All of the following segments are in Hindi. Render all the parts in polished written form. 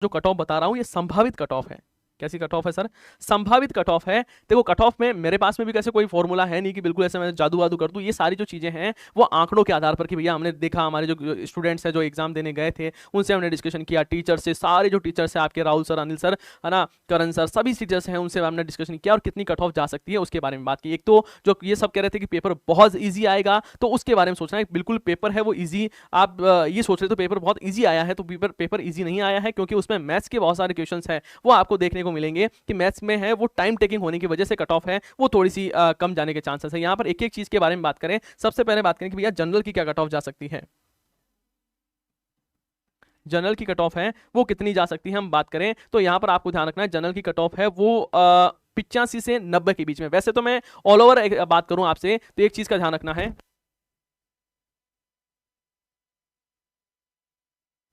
जो कट ऑफ बता रहा हूं ये संभावित कट ऑफ है। कैसी कट ऑफ है सर? संभावित कट ऑफ है। देखो कट ऑफ में मेरे पास में भी कैसे कोई फॉर्मूला है नहीं कि बिल्कुल ऐसे मैं जादू वादू कर दूं। ये सारी जो चीजें हैं वो आंकड़ों के आधार पर कि भैया हमने देखा, हमारे जो स्टूडेंट्स हैं जो एग्जाम देने गए थे उनसे हमने डिस्कशन किया, टीचर से, सारे जो टीचर्स हैं आपके, राहुल सर, अनिल सर, है ना, करण सर, सभी टीचर्स हैं उनसे हमने डिस्कशन किया और कितनी कट ऑफ जा सकती है उसके बारे में बात की। एक तो जो ये सब कह रहे थे कि पेपर बहुत ईजी आएगा, तो उसके बारे में सोचना है। बिल्कुल पेपर है वो ईजी, आप ये सोच रहे तो पेपर बहुत ईजी आया है, तो पेपर ईजी नहीं आया है, क्योंकि उसमें मैथ्स के बहुत सारे क्वेश्चन हैं वो आपको देखने को मिलेंगे कि मैथ्स में है वो टाइम टेकिंग होने की वजह से कट ऑफ है वो थोड़ी सी कम जाने के चांसेस है। यहां पर एक एक चीज के बारे में बात करें। सबसे पहले बात करें कि भैया जनरल की क्या कट ऑफ जा सकती है। जनरल की कट ऑफ है वो कितनी जा सकती है हम बात करें तो यहां पर आपको ध्यान रखना है जनरल की कट ऑफ है वो 85 से 90 के बीच में। वैसे तो मैं ऑल ओवर बात करूं आपसे तो एक चीज का ध्यान रखना है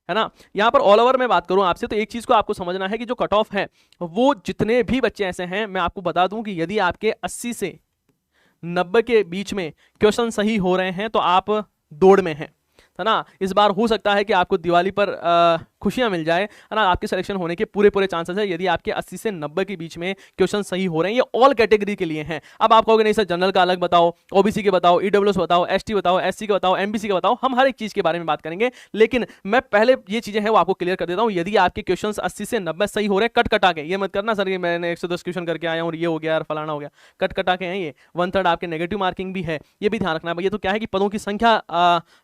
ना, यहां पर ऑल ओवर में बात करूं आपसे तो एक चीज को आपको समझना है कि जो कट ऑफ है वो जितने भी बच्चे ऐसे हैं, मैं आपको बता दूं कि यदि आपके 80 से 90 के बीच में क्वेश्चन सही हो रहे हैं तो आप दौड़ में हैं, है ना। इस बार हो सकता है कि आपको दिवाली पर खुशियां मिल जाए, है ना, आपके सिलेक्शन होने के पूरे पूरे चांसेस है यदि आपके 80 से 90 के बीच में क्वेश्चन सही हो रहे हैं। ये ऑल कैटेगरी के लिए हैं। अब आप कहोगे नहीं सर जनरल का अलग बताओ, ओबीसी के बताओ, ईडब्ल्यूएस बताओ, एसटी बताओ, एससी के बताओ, एमबीसी के बताओ, हम हर एक चीज के बारे में बात करेंगे। लेकिन मैं पहले ये चीजें हैं वो आपको क्लियर कर देता हूं। यदि आपके क्वेश्चन 80 से 90 सही हो रहे हैं कट कटा के, ये मत करना सर कि मैंने 110 क्वेश्चन करके आया हूं और ये हो गया यार फलाना हो गया, कट कटा के हैं ये। 1/3 आपके नेगेटिव मार्किंग भी है, ये भी ध्यान रखना है। ये तो क्या है कि पदों की संख्या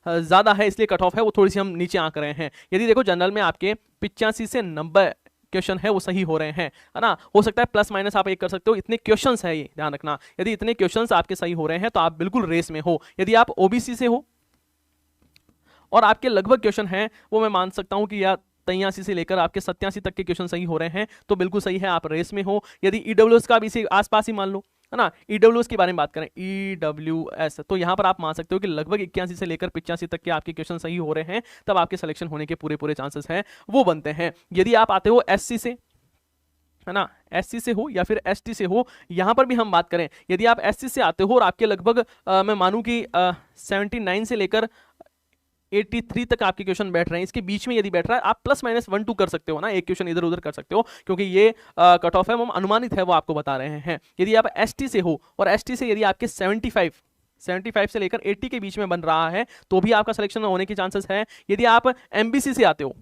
ज्यादा है इसलिए कट ऑफ है वो थोड़ी सी हम नीचे आंक रहे हैं। यदि देखो जनरल में आपके 85 से 90 क्वेश्चन है वो सही हो रहे हैं, है ना, हो सकता है प्लस माइनस आप एक कर सकते हो, इतने क्वेश्चंस है ये ध्यान रखना। यदि इतने क्वेश्चंस आपके सही हो रहे हैं तो आप बिल्कुल रेस में हो। यदि आप ओबीसी से हो और आपके लगभग क्वेश्चन हैं वो मैं मान सकता हूं कि या 83 से लेकर आपके 87 तक के क्वेश्चन सही हो रहे हैं तो बिल्कुल सही है, आप रेस में हो। यदि ईडब्ल्यूएस का भी इसी आसपास ही मान लो, है ना, ईडब्ल्यूएस की बारे में बात करें, ईडब्ल्यूएस, तो यहां पर आप मान सकते हो कि लगभग 81 से लेकर 85 तक के आपके क्वेश्चन सही हो रहे हैं, तब आपके सिलेक्शन होने के पूरे पूरे चांसेस हैं वो बनते हैं। यदि आप आते हो एससी से, है ना, एससी से हो या फिर एसटी से हो, यहां पर भी हम बात करें, यदि आप एससी से आते हो और आपके लगभग मैं मानूं कि 79 से लेकर 83 तक आपके क्वेश्चन बैठ रहे हैं, इसके बीच में यदि बैठ रहा है आप प्लस माइनस 1-2 कर सकते हो ना, एक क्वेश्चन इधर उधर कर सकते हो, क्योंकि ये कट ऑफ है वो अनुमानित है वो आपको बता रहे हैं। यदि आप एसटी से हो और एसटी से यदि आपके 75 से लेकर 80 के बीच में बन रहा है तो भी आपका सिलेक्शन होने के चांसेस है। यदि आप एमबीसी से आते हो,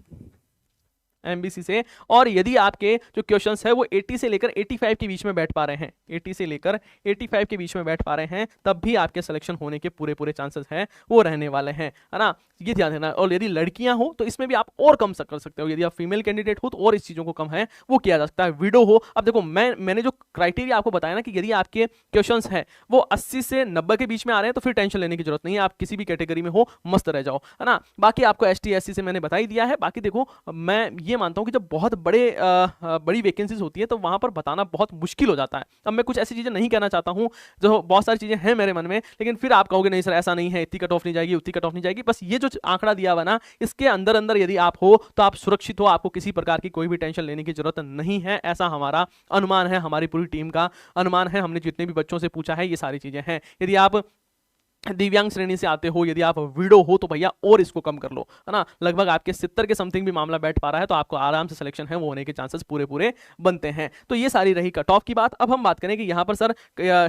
एमबीसी से, और यदि आपके जो क्वेश्चंस है वो 80 से लेकर 85 के बीच में बैठ पा रहे हैं, 80 से लेकर 85 के बीच में बैठ पा रहे हैं, तब भी आपके सिलेक्शन होने के पूरे पूरे चांसेस हैं वो रहने वाले हैं, है ना, ये ध्यान देना। और यदि लड़कियां हो तो इसमें भी आप और कम कर सकते हो, यदि आप फीमेल कैंडिडेट हो तो और इस चीजों को कम है वो किया जा सकता है। विडो हो, अब देखो मैंने जो क्राइटेरिया आपको बताया ना कि यदि आपके क्वेश्चंस हैं वो 80 से 90 के बीच में आ रहे हैं तो फिर टेंशन लेने की जरूरत नहीं है, आप किसी भी कैटेगरी में हो मस्त रह जाओ, है ना। बाकी आपको एसटी एससी से मैंने बता ही दिया है। बाकी देखो मैं ये मानता हूं कि जब बहुत बड़ी वैकेंसीज होती है तो वहां पर बताना बहुत मुश्किल हो जाता है। अब मैं कुछ ऐसी चीजें नहीं कहना चाहता हूं, जो बहुत सारी चीजें हैं मेरे मन में, लेकिन फिर आप कहोगे नहीं सर ऐसा नहीं है, इतनी कट ऑफ नहीं जाएगी, उतनी कट ऑफ नहीं जाएगी। बस ये जो आंकड़ा दिया हुआ ना इसके अंदर अंदर यदि आप हो तो आप सुरक्षित हो, आपको किसी प्रकार की कोई भी टेंशन लेने की जरूरत नहीं है, ऐसा हमारा अनुमान है, हमारी पूरी टीम का अनुमान है, हमने जितने भी बच्चों से पूछा है ये सारी चीजें हैं। यदि आप दिव्यांग श्रेणी से आते हो, यदि आप विडो हो तो भैया और इसको कम कर लो, है ना, लगभग आपके 70 के समथिंग भी मामला बैठ पा रहा है तो आपको आराम से सिलेक्शन है वो होने के चांसेस पूरे पूरे बनते हैं। तो ये सारी रही कट ऑफ की बात। अब हम बात करें कि यहाँ पर सर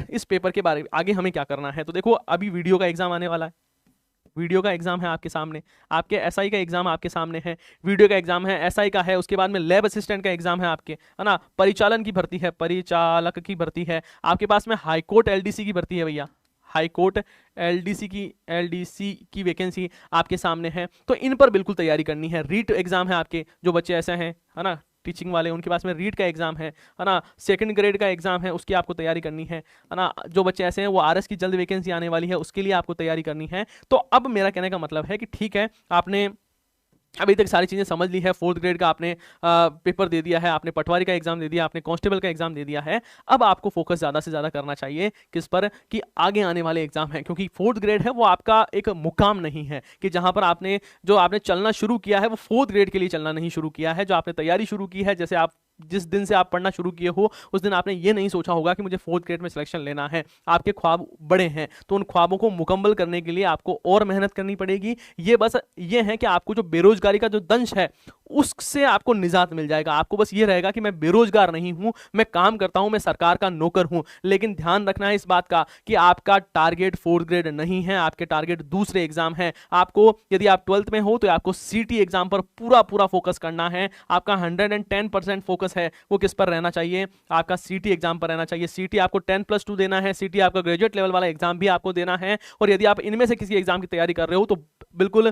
इस पेपर के बारे में आगे हमें क्या करना है। तो देखो अभी वीडियो का एग्जाम आने वाला है, वीडियो का एग्जाम है आपके सामने, आपके एसआई का एग्जाम आपके सामने है, वीडियो का एग्जाम है, एसआई का है, उसके बाद में लैब असिस्टेंट का एग्जाम है आपके, है ना, परिचालन की भर्ती है, परिचालक की भर्ती है, आपके पास में हाईकोर्ट एलडीसी की भर्ती है भैया, हाईकोर्ट एलडीसी की वैकेंसी आपके सामने है। तो इन पर बिल्कुल तैयारी करनी है। रीट एग्जाम है आपके, जो बच्चे ऐसे हैं, है ना, टीचिंग वाले, उनके पास में रीट का एग्जाम है ना, सेकंड ग्रेड का एग्जाम है उसकी आपको तैयारी करनी है ना। जो बच्चे ऐसे हैं वो आरएस की जल्द वैकेंसी आने वाली है उसके लिए आपको तैयारी करनी है। तो अब मेरा कहने का मतलब है कि ठीक है आपने अभी तक सारी चीज़ें समझ ली है, 4th ग्रेड का आपने पेपर दे दिया है, आपने पटवारी का एग्जाम दे दिया, आपने कांस्टेबल का एग्जाम दे दिया है। अब आपको फोकस ज़्यादा से ज़्यादा करना चाहिए किस पर, कि आगे आने वाले एग्जाम है, क्योंकि 4th ग्रेड है वो आपका एक मुकाम नहीं है कि जहां पर आपने चलना शुरू किया है वो 4th ग्रेड के लिए चलना नहीं शुरू किया है। जो आपने तैयारी शुरू की है, जैसे आप जिस दिन से आप पढ़ना शुरू किए हो उस दिन आपने ये नहीं सोचा होगा कि मुझे 4th ग्रेड में सिलेक्शन लेना है। आपके ख्वाब बड़े हैं तो उन ख्वाबों को मुकम्मल करने के लिए आपको और मेहनत करनी पड़ेगी। ये बस ये है कि आपको जो बेरोजगारी का जो दंश है उससे आपको निजात मिल जाएगा। आपको बस ये रहेगा कि मैं बेरोजगार नहीं हूं, मैं काम करता हूं, मैं सरकार का नौकर हूं। लेकिन ध्यान रखना है इस बात का कि आपका टारगेट 4th ग्रेड नहीं है, आपके टारगेट दूसरे एग्जाम है। आपको यदि आप 12th में हो तो आपको सीटी एग्जाम पर पूरा पूरा फोकस करना है। आपका 110% फोकस है वो किस पर रहना चाहिए? आपका सीटी एग्जाम पर रहना चाहिए। सीटी आपको 10+2 देना है, सीटी आपका ग्रेजुएट लेवल वाला एग्जाम भी आपको देना है। और यदि आप इनमें से किसी एग्जाम की तैयारी कर रहे हो तो बिल्कुल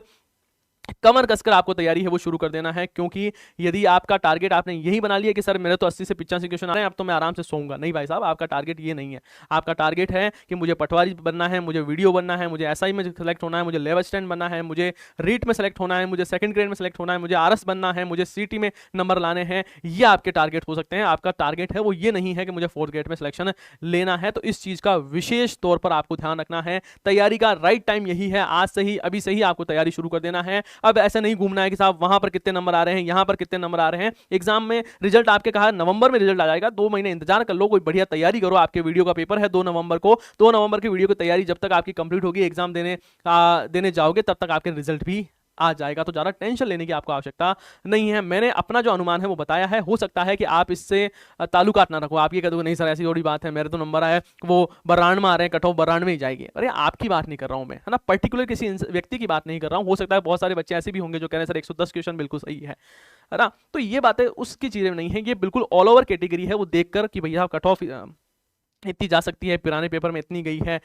कमर कसकर आपको तैयारी है वो शुरू कर देना है, क्योंकि यदि आपका टारगेट आपने यही बना लिया कि सर मेरे तो 80 से 85 क्वेश्चन आ रहे हैं, अब तो मैं आराम से सोऊंगा, नहीं भाई साहब, आपका टारगेट ये नहीं है। आपका टारगेट है कि मुझे पटवारी बनना है, मुझे वीडियो बनना है, मुझे एसआई में सेलेक्ट होना है, मुझे लेवल स्टैंड बनना है, मुझे रीट में सेलेक्ट होना है, मुझे 2nd ग्रेड में सेलेक्ट होना है, मुझे आरएस बनना है, मुझे सीटी में नंबर लाने हैं। ये आपके टारगेट हो सकते हैं। आपका टारगेट है वो ये नहीं है कि मुझे 4th ग्रेड में सिलेक्शन लेना है। तो इस चीज का विशेष तौर पर आपको ध्यान रखना है। तैयारी का राइट टाइम यही है, आज से ही, अभी से ही आपको तैयारी शुरू कर देना है। अब ऐसा नहीं घूमना है कि साहब वहां पर कितने नंबर आ रहे हैं, यहां पर कितने नंबर आ रहे हैं। एग्जाम में रिजल्ट आपके कहा नवंबर में रिजल्ट आ जाएगा, 2 महीने इंतजार कर लो, कोई बढ़िया तैयारी करो। आपके वीडियो का पेपर है 2 नवंबर को, 2 नवंबर की वीडियो की तैयारी जब तक आपकी कंप्लीट होगी, एग्जाम देने जाओगे तब तक आपके रिजल्ट भी आ जाएगा। तो ज्यादा टेंशन लेने की आपको आवश्यकता नहीं है। मैंने अपना जो अनुमान है वो बताया है। हो सकता है कि आप इससे ताल्लुकात ना रखो, आप ये कह दो नहीं सर ऐसी थोड़ी बात है, मेरे तो नंबर आए वो 92 में आ रहे हैं, कट ऑफ 92 में ही जाएगी। अरे आपकी बात नहीं कर रहा हूं मैं, है ना, पर्टिकुलर किसी व्यक्ति की बात नहीं कर रहा हूं। हो सकता है बहुत सारे बच्चे ऐसे भी होंगे जो कह रहे हैं सर 110 क्वेश्चन बिल्कुल सही है ना। तो ये बातें उसकी चीजें नहीं है, ये बिल्कुल ऑल ओवर कैटेगरी है। वो देखकर कि भैया कट ऑफ इतनी जा सकती है, पुराने पेपर में इतनी गई है,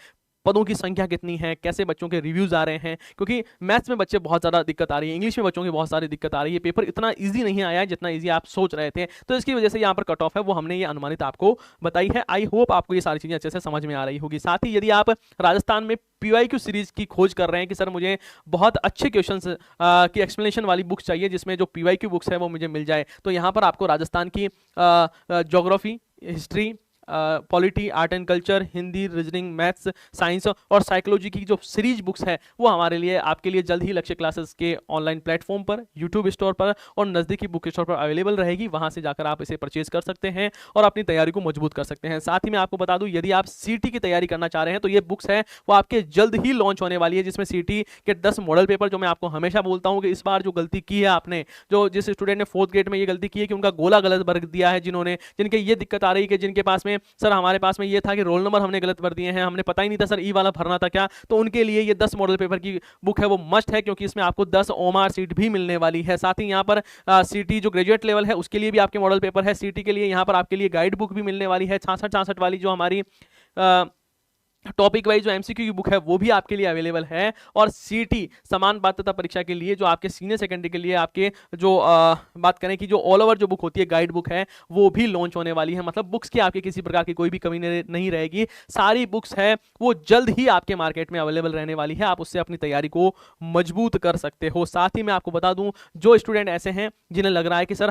पदों की संख्या कितनी है, कैसे बच्चों के रिव्यूज आ रहे हैं, क्योंकि मैथ्स में बच्चे बहुत ज़्यादा दिक्कत आ रही है, इंग्लिश में बच्चों की बहुत सारी दिक्कत आ रही है। पेपर इतना इजी नहीं आया है जितना इजी आप सोच रहे थे। तो इसकी वजह से यहाँ पर कट ऑफ है वो हमने ये अनुमानित आपको बताई है। आई होप आपको ये सारी चीज़ें अच्छे से समझ में आ रही होगी। साथ ही यदि आप राजस्थान में PYQ सीरीज की खोज कर रहे हैं कि सर मुझे बहुत अच्छे क्वेश्चंस की एक्सप्लेनेशन वाली बुक्स चाहिए जिसमें जो PYQ बुक्स है वो मुझे मिल जाए, तो यहाँ पर आपको राजस्थान की geography, history, polity, art and culture, Hindi, reasoning, maths, science और साइकोलॉजी की जो सीरीज बुक्स है वो हमारे लिए आपके लिए जल्द ही लक्ष्य क्लासेस के ऑनलाइन प्लेटफॉर्म पर, यूट्यूब स्टोर पर और नज़दीकी बुक स्टोर पर अवेलेबल रहेगी। वहां से जाकर आप इसे परचेज कर सकते हैं और अपनी तैयारी को मजबूत कर सकते हैं। साथ ही मैं आपको बता दूं, यदि आप सीटी की तैयारी करना चाह रहे हैं तो ये बुक्स है वो आपके जल्द ही लॉन्च होने वाली है, जिसमें सीटी के 10 मॉडल पेपर, जो मैं आपको हमेशा बोलता हूं कि इस बार जो गलती की है आपने, जो जिस स्टूडेंट ने 4th ग्रेड में ये गलती की है कि उनका गोला गलत भर दिया है, जिनके ये दिक्कत आ रही है कि जिनके पास में सर हमारे पास में ये था कि रोल नंबर हमने गलत भर दिए हैं, हमने पता ही नहीं था सर ई वाला भरना था क्या, तो उनके लिए ये 10 मॉडल पेपर की बुक है वो मस्ट है, क्योंकि इसमें आपको 10 OMR सीट भी मिलने वाली है। साथ ही यहाँ पर सीटी जो ग्रेजुएट लेवल है उसके लिए भी आपके मॉडल पेपर है। सीटी के लिए यहाँ पर आपके लिए गाइड बुक भी मिलने वाली है, 66 वाली जो हमारी टॉपिक वाइज जो एमसीक्यू की बुक है वो भी आपके लिए अवेलेबल है। और सीटी समान पात्रता परीक्षा के लिए जो आपके सीनियर सेकेंडरी के लिए आपके जो बात करें कि जो ऑल ओवर जो बुक होती है, गाइड बुक है, वो भी लॉन्च होने वाली है। मतलब बुक्स की आपके किसी प्रकार की कोई भी कमी नहीं रहेगी, सारी बुक्स है वो जल्द ही आपके मार्केट में अवेलेबल रहने वाली है। आप उससे अपनी तैयारी को मजबूत कर सकते हो। साथ ही मैं आपको बता दूं, जो स्टूडेंट ऐसे हैं जिन्हें लग रहा है कि सर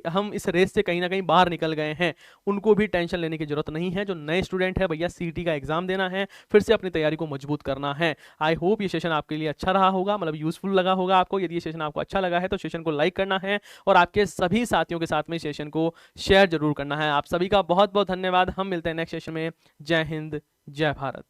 हम इस रेस से कहीं ना कहीं बाहर निकल गए हैं, उनको भी टेंशन लेने की जरूरत नहीं है। जो नए स्टूडेंट है भैया, सीटी का एग्जाम देना है, फिर से अपनी तैयारी को मजबूत करना है। आई होप ये सेशन आपके लिए अच्छा रहा होगा, मतलब यूजफुल लगा होगा आपको। यदि ये सेशन आपको अच्छा लगा है तो सेशन को लाइक करना है और आपके सभी साथियों के साथ में सेशन को शेयर जरूर करना है। आप सभी का बहुत बहुत धन्यवाद। हम मिलते हैं नेक्स्ट सेशन में। जय हिंद, जय भारत।